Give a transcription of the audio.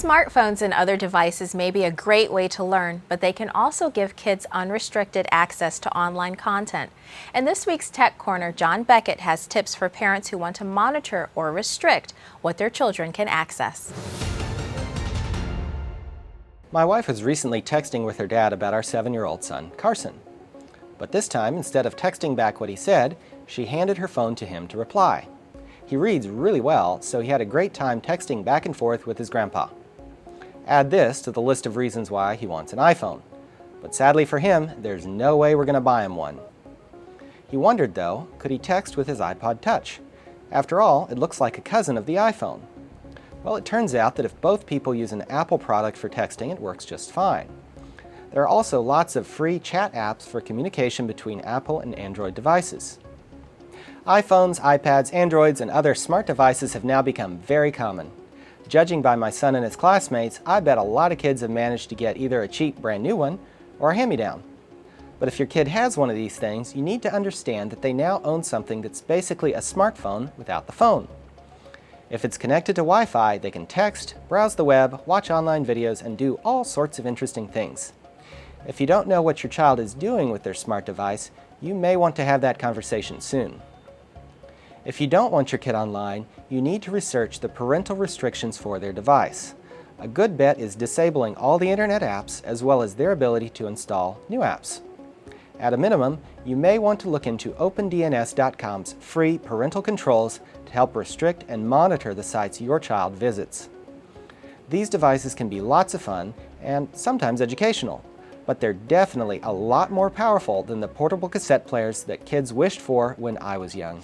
Smartphones and other devices may be a great way to learn, but they can also give kids unrestricted access to online content. In this week's Tech Corner, John Beckett has tips for parents who want to monitor or restrict what their children can access. My wife was recently texting with her dad about our 7-year-old son, Carson. But this time, instead of texting back what he said, she handed her phone to him to reply. He reads really well, so he had a great time texting back and forth with his grandpa. Add this to the list of reasons why he wants an iPhone. But sadly for him, there's no way we're going to buy him one. He wondered though, could he text with his iPod Touch? After all, it looks like a cousin of the iPhone. Well, it turns out that if both people use an Apple product for texting, it works just fine. There are also lots of free chat apps for communication between Apple and Android devices. iPhones, iPads, Androids, and other smart devices have now become very common. Judging by my son and his classmates, I bet a lot of kids have managed to get either a cheap brand new one or a hand-me-down. But if your kid has one of these things, you need to understand that they now own something that's basically a smartphone without the phone. If it's connected to Wi-Fi, they can text, browse the web, watch online videos, and do all sorts of interesting things. If you don't know what your child is doing with their smart device, you may want to have that conversation soon. If you don't want your kid online, you need to research the parental restrictions for their device. A good bet is disabling all the internet apps as well as their ability to install new apps. At a minimum, you may want to look into OpenDNS.com's free parental controls to help restrict and monitor the sites your child visits. These devices can be lots of fun and sometimes educational, but they're definitely a lot more powerful than the portable cassette players that kids wished for when I was young.